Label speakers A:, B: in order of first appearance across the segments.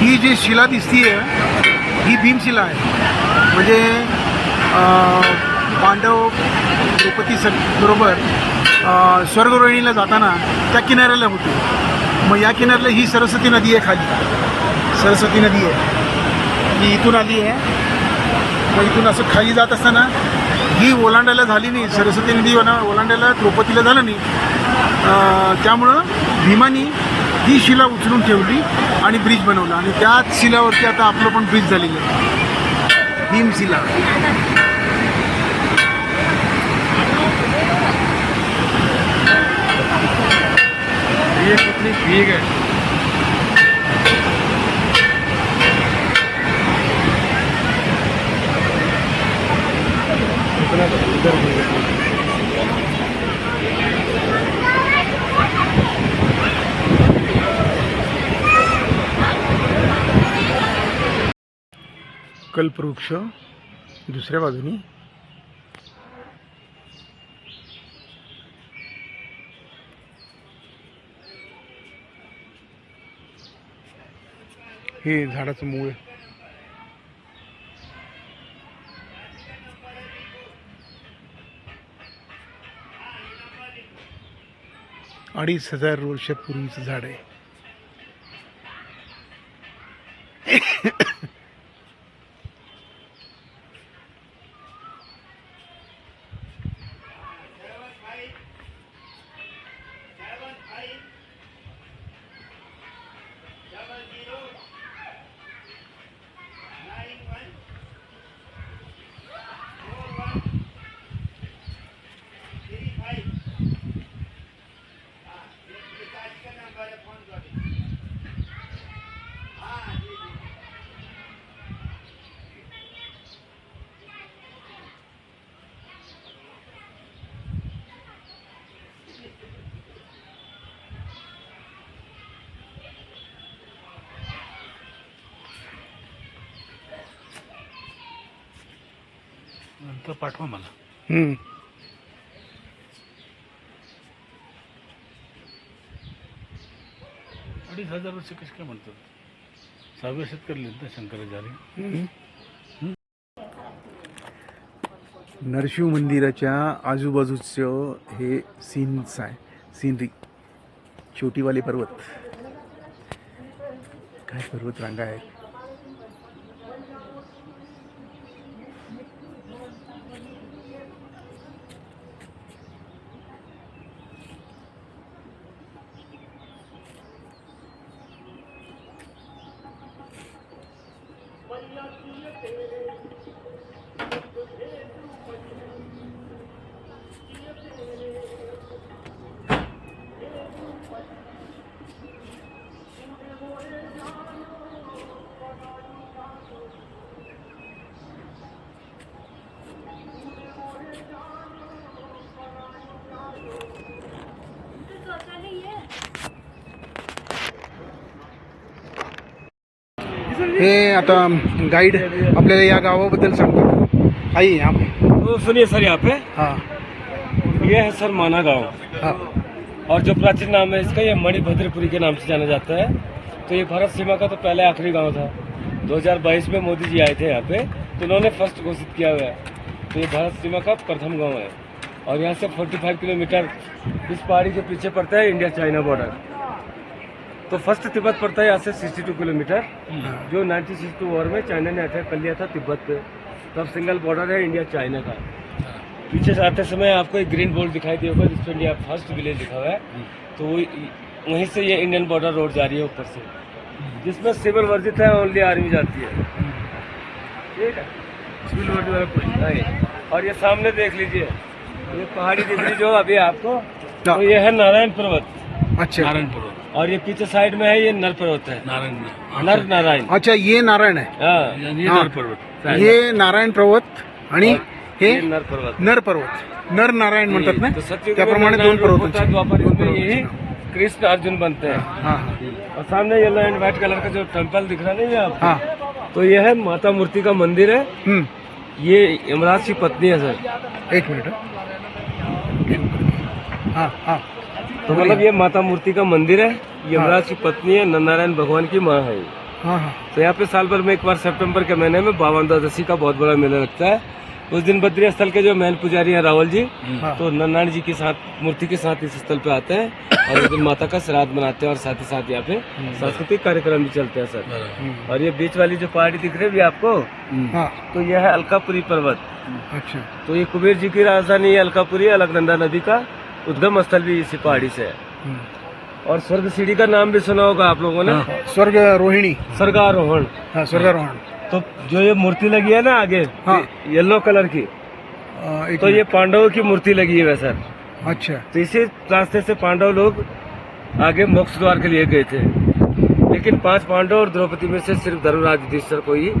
A: ही जी शिला दिसतीये ही भीमशिला आहे. म्हणजे पांडव द्रौपदी बरोबर स्वर्गरोहिणीला जाताना त्या किनाऱ्याला होती. मग या किनाऱ्याला ही सरस्वती नदी आहे. खाली सरस्वती नदी आहे, ही इथून आली आहे. मग इथून असं खाली जात असताना ही ओलांडायला झाली नाही, सरस्वती नदी ओलांडायला द्रौपदीला झालं नाही. त्यामुळं भीमानी ही शिला उचलून ठेवली आणि ब्रिज बनवला आणि त्याच शिलावरती आता आपलं पण ब्रिज झालेलं आहे, भीमशिला.
B: ये कितनी भीग है.
A: कल्पवृक्ष दुसऱ्या बाजूनी. हे झाडाचं मूळ आहे. अडीच हजार वर्षापूर्वीचं झाड आहे.
B: नंतर पाठवा मला. 2,500 वर्ष कसे काय म्हणतात. 6व्या शतकात लिहिलं शंकराचार्य.
A: नरशिव मंदिराच्या आजूबाजूचं हे सीन्स आहे, सीनरी. छोटीवाले पर्वत, काय पर्वत रांगा आहेत. हे आता गाइड आपल्याला या गावाबद्दल सांगतात. आई यहाँ पे
C: तो सुनिए सर, यहाँ पे
A: हाँ
C: ये है सर माना गांव,
A: हाँ
C: और जो प्राचीन नाम है इसका ये मणिभद्रपुरी के नाम से जाना जाता है. तो ये भारत सीमा का तो पहले आखिरी गांव था. 2022 में मोदी जी आए थे यहाँ पे, तो उन्होंने फर्स्ट घोषित किया हुआ है. तो ये भारत सीमा का प्रथम गांव है. और यहाँ से 45 किलोमीटर इस पहाड़ी के पीछे पड़ता है इंडिया चाइना बॉर्डर. तो फर्स्ट तिब्बत पड़ता है यहाँ से 62 किलोमीटर, जो 1962 वॉर में चाइना ने अटैक कर लिया था तिब्बत पे. तब सिंगल बॉर्डर है इंडिया चाइना का. पीछे से आते समय आपको एक ग्रीन बोर्ड दिखाई दिया होगा जिस पर इंडिया फर्स्ट विलेज लिखा हुआ है. तो वहीं से ये इंडियन बॉर्डर रोड जा रही है ऊपर से, जिसमें सिविल वर्जित है, ओनली आर्मी जाती है. ठीक है, सिविल वर्जित वाला कोई नहीं. और ये सामने देख लीजिए, ये पहाड़ी दिख रही जो अभी आपको, तो ये है नारायण पर्वत.
A: अच्छा,
B: नारायण पर्वत.
C: और ये पीछे साइड में है ये नर पर्वत है.
B: नारायण
C: नर नारायण.
A: अच्छा, ये नारायण आहे.
C: हाँ,
B: ये
A: हाँ.
B: नर पर्वत.
A: हे नारायण पर्वत आणि हे
C: ये नर पर्वत.
A: नर पर्वत. नर नारायण म्हणतात ना,
C: तो सत्ययुग में
A: त्याप्रमाणे
C: नारायण
A: दोन
C: रूप होता है, द्वापर युग में
A: पर्वत.
C: यही कृष्ण अर्जुन बनते हैं.
A: हाँ
C: और सामने येलो एंड व्हाइट कलर का जो टेम्पल दिख रहा नहीं है आपको,
A: हाँ.
C: तो ये है माता मूर्ति का मंदिर है. ये यमराज की पत्नी है सर.
A: एक मिनिट. हाँ हाँ,
C: तो मतलब ये माता मूर्ति का मंदिर है, यमराज की पत्नी है, नारायण भगवान की माँ है.
A: हाँ हाँ
C: तो यहाँ पे साल भर में एक बार सितंबर के महीने में बावन द्वादशी का बहुत बड़ा मेला लगता है। उस दिन बद्री स्थल के जो मेन पुजारी हैं रावल जी,
A: हाँ।
C: तो नरनारायण जी के साथ मूर्ति के साथ इस स्थल पे आते हैं और उस दिन माता का श्राद्ध मनाते हैं और साथ ही साथ यहाँ पे सांस्कृतिक कार्यक्रम भी चलते हैं सर। और ये बीच वाली जो पहाड़ी दिख रही है आपको,
A: हाँ
C: तो यह है अलकापुरी पर्वत।
A: अच्छा
C: तो ये कुबेर जी की राजधानी है अलकापुरी, अलकनंदा नदी का उद्गम स्थल भी इसी पहाड़ी से है। और स्वर्ग सीढ़ी का नाम भी सुना होगा आप लोगों ने,
A: स्वर्ग रोहिणी,
C: स्वर्गारोहण।
A: हाँ स्वर्गारोहण।
C: तो जो ये मूर्ति लगी है ना आगे,
A: हाँ।
C: येलो कलर की,
A: एक
C: तो ये पांडवों की मूर्ति लगी है सर।
A: अच्छा
C: तो इसी रास्ते से पांडव लोग आगे मोक्ष द्वार के लिए गए थे, लेकिन 5 पांडव और द्रौपदी में से सिर्फ धर्मराज युधिष्ठिर को ही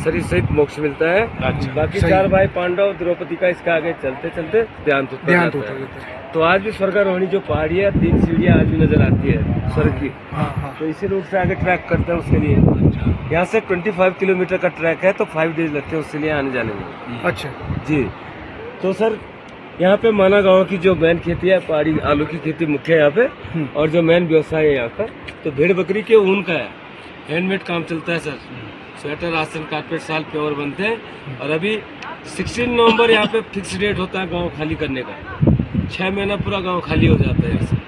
C: शरीर सहित मोक्ष मिलता है। बाकी
A: सही।
C: 4 भाई पांडव द्रौपदी का इसके आगे चलते चलते देहांत होता
A: देहांत
C: जाता
A: होता
C: है।
A: है।
C: तो आज भी स्वर्गारोहणी जो पहाड़ी है, 3 सीढ़ियाँ आज भी नजर आती है स्वर्ग की।
A: हाँ हाँ
C: तो इसी रूट से आगे ट्रैक करते हैं उसके लिए। यहाँ से 25 किलोमीटर का ट्रैक है, तो 5 डेज लगते हैं उसके लिए आने जाने में।
A: अच्छा
C: जी, तो सर यहाँ पे माना गांव की जो मेन खेती है, पहाड़ी आलू की खेती मुख्य है यहाँ पे। और जो मेन व्यवसाय है यहाँ का, तो भेड़ बकरी के ऊन का है, हैंडमेड काम चलता है सर। स्वेटर, आसन, कारपेट, साल प्योर बनते हैं। और अभी 16 नवंबर यहाँ पे फिक्स डेट होता है गांव खाली करने का। 6 महीना पूरा गांव खाली हो जाता है यहाँ से।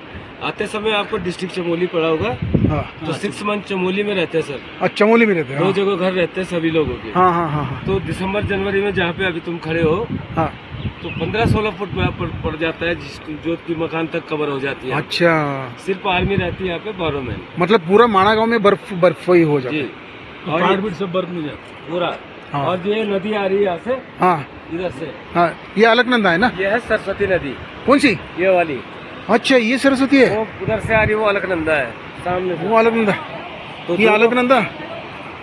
C: आते समय आपको डिस्ट्रिक्ट चमोली पड़ा होगा,
A: हाँ
C: तो 6 मंथ चमोली में रहते हैं सर।
A: अच्छा चमोली में रहते हैं।
C: 2 जगह घर रहते हैं सभी लोगों के।
A: हाँ हाँ हाँ हाँ
C: तो दिसंबर जनवरी में जहाँ पे अभी तुम खड़े हो,
A: हाँ
C: तो 15-16 फुट पड़ जाता है, जो की मकान तक कवर हो जाती है।
A: अच्छा
C: सिर्फ आर्मी रहती है यहाँ पे 12 महीने।
A: मतलब पूरा माना गांव में बर्फ बर्फ ही हो जाता
C: जी,
A: है।
C: और
B: पहाड़
C: ये
B: भी सब बर्फ में जाता
C: पूरा।
A: हाँ।
C: और ये नदी आ रही है यहाँ से,
A: हाँ
C: इधर से।
A: हाँ ये अलकनंदा है ना?
C: ये है सरस्वती नदी,
A: कौन सी?
C: ये वाली।
A: अच्छा ये सरस्वती है,
C: वो उधर से आ रही है, वो अलकनंदा है सामने से।
A: वो अलकनंदा,
C: तो
A: ही अलकनंदा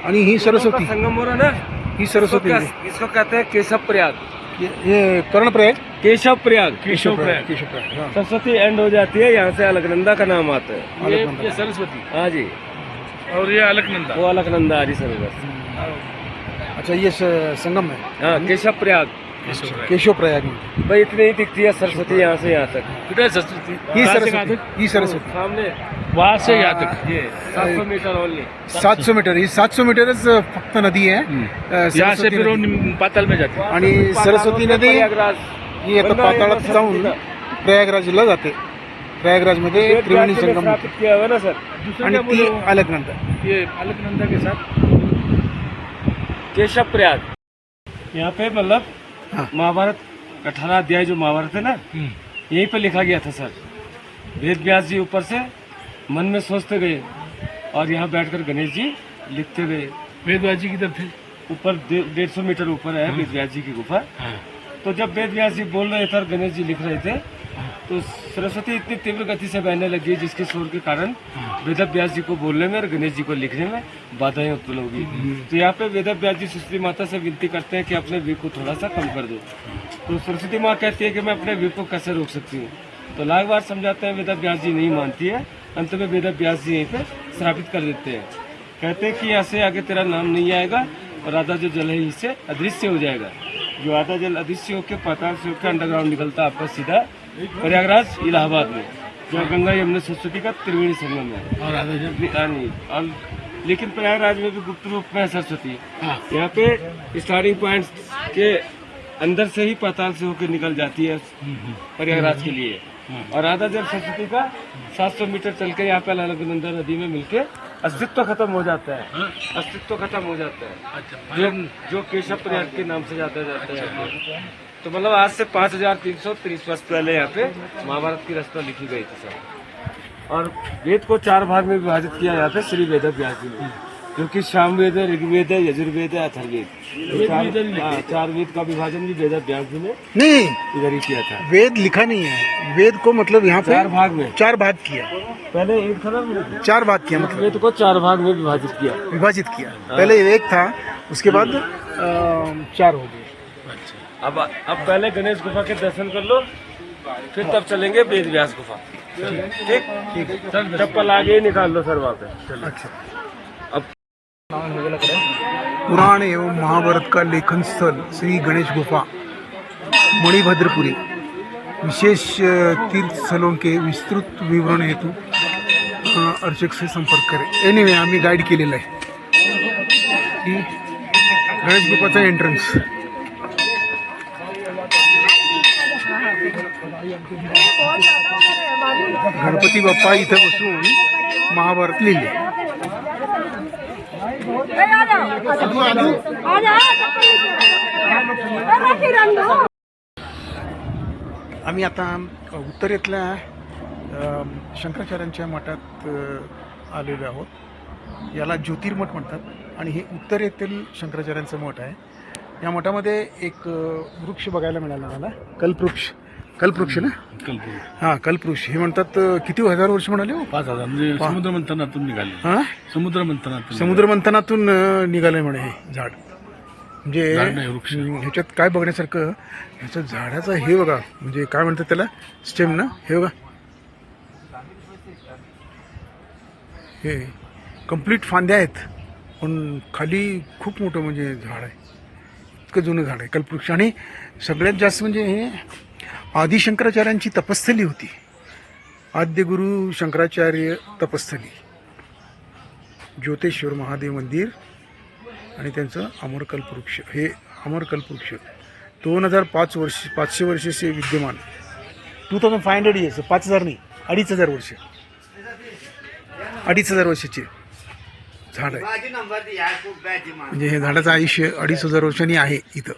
A: आणि ही सरस्वती,
C: संगम हो रहा है ना,
A: ही सरस्वती है।
C: इसको कहते हैं केशव प्रयाग।
A: ये कर्णप्रयाग,
C: केशव प्रयाग,
A: केशव प्रयाग, हाँ।
C: सरस्वती एंड हो जाती है यहाँ से, अलकनंदा का नाम आता है।
B: ये सरस्वती
C: हाँ जी,
B: और ये अलकनंदा।
C: वो अलकनंदा आ रही सर उधर।
A: अच्छा ये संगम है,
C: हाँ, केशव प्रयाग।
A: केशव प्रयाग में।
C: भाई इतनी ही दिखती है सरस्वती यहाँ से यहाँ तक।
B: कितना सरस्वती?
A: ही
B: कहाँ से
A: सरस्वती,
B: कहाँ तक?
A: ही सरस्वती
C: सामने
B: वहाँ से यहाँ तक।
C: ये 700 मीटर ओनली।
A: 700 मीटर, ही 700 मीटरच फक्त नदी आहे
B: यहाँ से
A: सरस्वती
B: फिर वो
A: नदी.
B: पाताल में जाते हैं।
A: आणि सरस्वती नदी
C: प्रयागराज
A: ही आता पाताळात जाऊन प्रयागराजला जाते. प्रयागराजमध्ये त्रिवेणी संगम होतो.
C: स्थापित किया हुआ ना सर,
A: आणि ती अलकनंदा.
B: ये अलकनंदा के साथ
C: केशव प्रयाग। यहाँ पे मतलब
A: हाँ.
C: महाभारत 18 अध्याय जो महाभारत है ना, यहीं पे लिखा गया था सर। वेद व्यास जी ऊपर से मन में सोचते गए और यहाँ बैठकर गणेश जी लिखते गए।
B: वेदव्यास जी किधर थे?
C: ऊपर 150 मीटर ऊपर है वेद व्यास जी की गुफा। तो जब वेद व्यास जी बोल रहे थे और गणेश जी लिख रहे थे, तो सरस्वती इतनी तीव्र गति से बहने लगी जिसके शोर के कारण वेद व्यास जी को बोलने में और गणेश जी को लिखने में बाधाएं उत्पन्न होगी। तो यहाँ पे वेद व्यास जी सरस्वती माता से विनती करते हैं कि अपने वीर को थोड़ा सा कम कर दो। तो सरस्वती माँ कहती है कि मैं अपने वीर को कैसे रोक सकती हूँ। तो लाख बार समझाते हैं, वेद व्यास जी नहीं मानती है। अंत में वेद व्यास जी यहीं पे श्रापित कर देते हैं, कहते हैं कि ऐसे आगे तेरा नाम नहीं आएगा और आधा जो जल है इससे अदृश्य हो जाएगा। जो आधा जल अदृश्य होकर पाताल से होकर अंडरग्राउंड निकलता है आपका सीधा प्रयागराज इलाहाबाद में, जो गंगा यमुना सरस्वती का त्रिवेणी संगम है।
B: और आधा जब
C: और लेकिन प्रयागराज में भी गुप्त रूप में है सरस्वती। यहाँ पे स्टार्टिंग पॉइंट के अंदर से ही पाताल से होकर निकल जाती है प्रयागराज के लिए। और आधा जल सरस्वती का 700 मीटर चल के यहाँ पे अलकनंदा नदी में मिलके अस्तित्व खत्म हो जाता है। अस्तित्व खत्म हो जाता है, जो केशव प्रयाग के नाम से जाता है। तो मतलब आज से 5330 वर्ष पहले यहाँ पे महाभारत की रचना लिखी गई थी सर। और वेद को 4 भाग में विभाजित किया यहाँ पे श्री वेद व्यास जी ने, क्योंकि सामवेद है, ऋग्वेद है, यजुर्वेद है, अथर्ववेद। 4 वेद का विभाजन भी वेद व्यास जी ने
A: नहीं
C: इधर ही किया था।
A: वेद लिखा नहीं है, वेद को मतलब यहाँ पे
C: 4 भाग में,
A: 4 भाग किया,
C: पहले एक था ना,
A: 4 भाग किया, मतलब
C: वेद को 4 भाग में विभाजित किया।
A: विभाजित किया। पहले एक था, उसके बाद 4 हो गए।
C: अब पहले गणेश गुफा के दर्शन कर लो, फिर तब चलेंगे वेद व्यास गुफा। ठीक, चप्पल आगे ही निकाल लो सर वहाँ पे।
A: अच्छा,
C: अब
A: पुराण एवं महाभारत का लेखन स्थल श्री गणेश गुफा मणिभद्रपुरी विशेष तीर्थ स्थलों के विस्तृत विवरण हेतु अर्चक से संपर्क करें. एनिवे आम्ही गाईड केलेलं आहे. ही गणेश बाप्पाचा एंट्रन्स. गणपती बाप्पा इथे बसून महाभारत लिहिले. आम्ही आता उत्तरेतल्या शंकराचार्यांच्या मठात आलेलो आहोत. याला ज्योतिर्मठ म्हणतात आणि हे उत्तरेतील शंकराचार्यांचं मठ आहे. या मठामध्ये एक वृक्ष बघायला मिळाला मला, कल्पवृक्ष. कल्पवृक्ष ना? हां, कल्पवृक्ष. हे म्हणतात किती हजार वर्ष म्हणाले हो?
B: 5000 म्हणजे समुद्र मंथनातून निघाले.
A: हां, समुद्र मंथनातून निघालंय म्हणे हे झाड. म्हणजे
B: झाड नाही, वृक्ष.
A: ह्याच्यात काय बघण्यासारखं, ह्याचं झाडाचं हे बघा, म्हणजे काय म्हणतात त्याला, स्टेम ना, हे बघा, हे कंप्लीट फांद्या आहेत पण खाली खूप मोठं म्हणजे झाड आहे. इतकं जुनं झाड आहे कल्पवृक्ष. आणि सगळ्यात जास्त म्हणजे हे आदिशंकराचार्यांची तपस्थली होती. आद्यगुरु शंकराचार्य तपस्थली, ज्योतेश्वर महादेव मंदिर आणि त्यांचं अमरकल्पवृक्ष. हे अमरकल्पवृक्ष 500 वर्षाचे विद्यमान. 2500 इयर्स, 5000 नाही, 2500 वर्ष, 2500 वर्षाचे झाड आहे. म्हणजे हे झाडाचं आयुष्य 2500 वर्षांनी आहे इथं.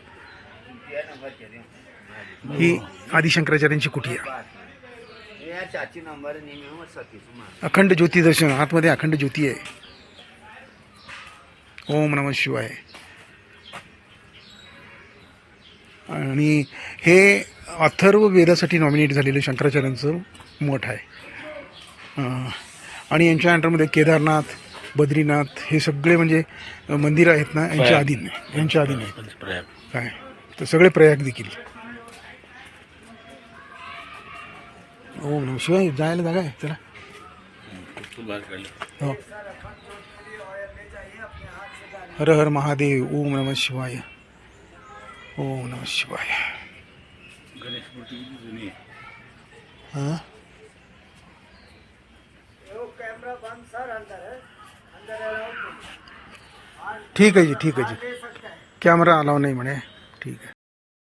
A: ही आदिशंकराचार्यांची कुटी आहे. अखंड ज्योती दर्शन, आतमध्ये अखंड ज्योती आहे. ओम नमः शिवाय. आणि हे अथर्व वेदासाठी नॉमिनेट झालेलं शंकराचार्यांचं मठ आहे. आणि यांच्या अंडरमध्ये केदारनाथ, बद्रीनाथ हे सगळे म्हणजे मंदिर आहेत ना, यांच्या अधीन आहेत. काय तर सगळे प्रयाग देखील. ओम नमः शिवाय. जायला जागा आहे चला. हो. हर हर महादेव. ओम नमः शिवाय. ओम नमः शिवाय.
B: गणेश मूर्ती किती जुनी आहे.
A: हां, ठीक आहे जी, ठीक आहे जी. कॅमेरा अलाव नाही म्हणे. ठीक आहे.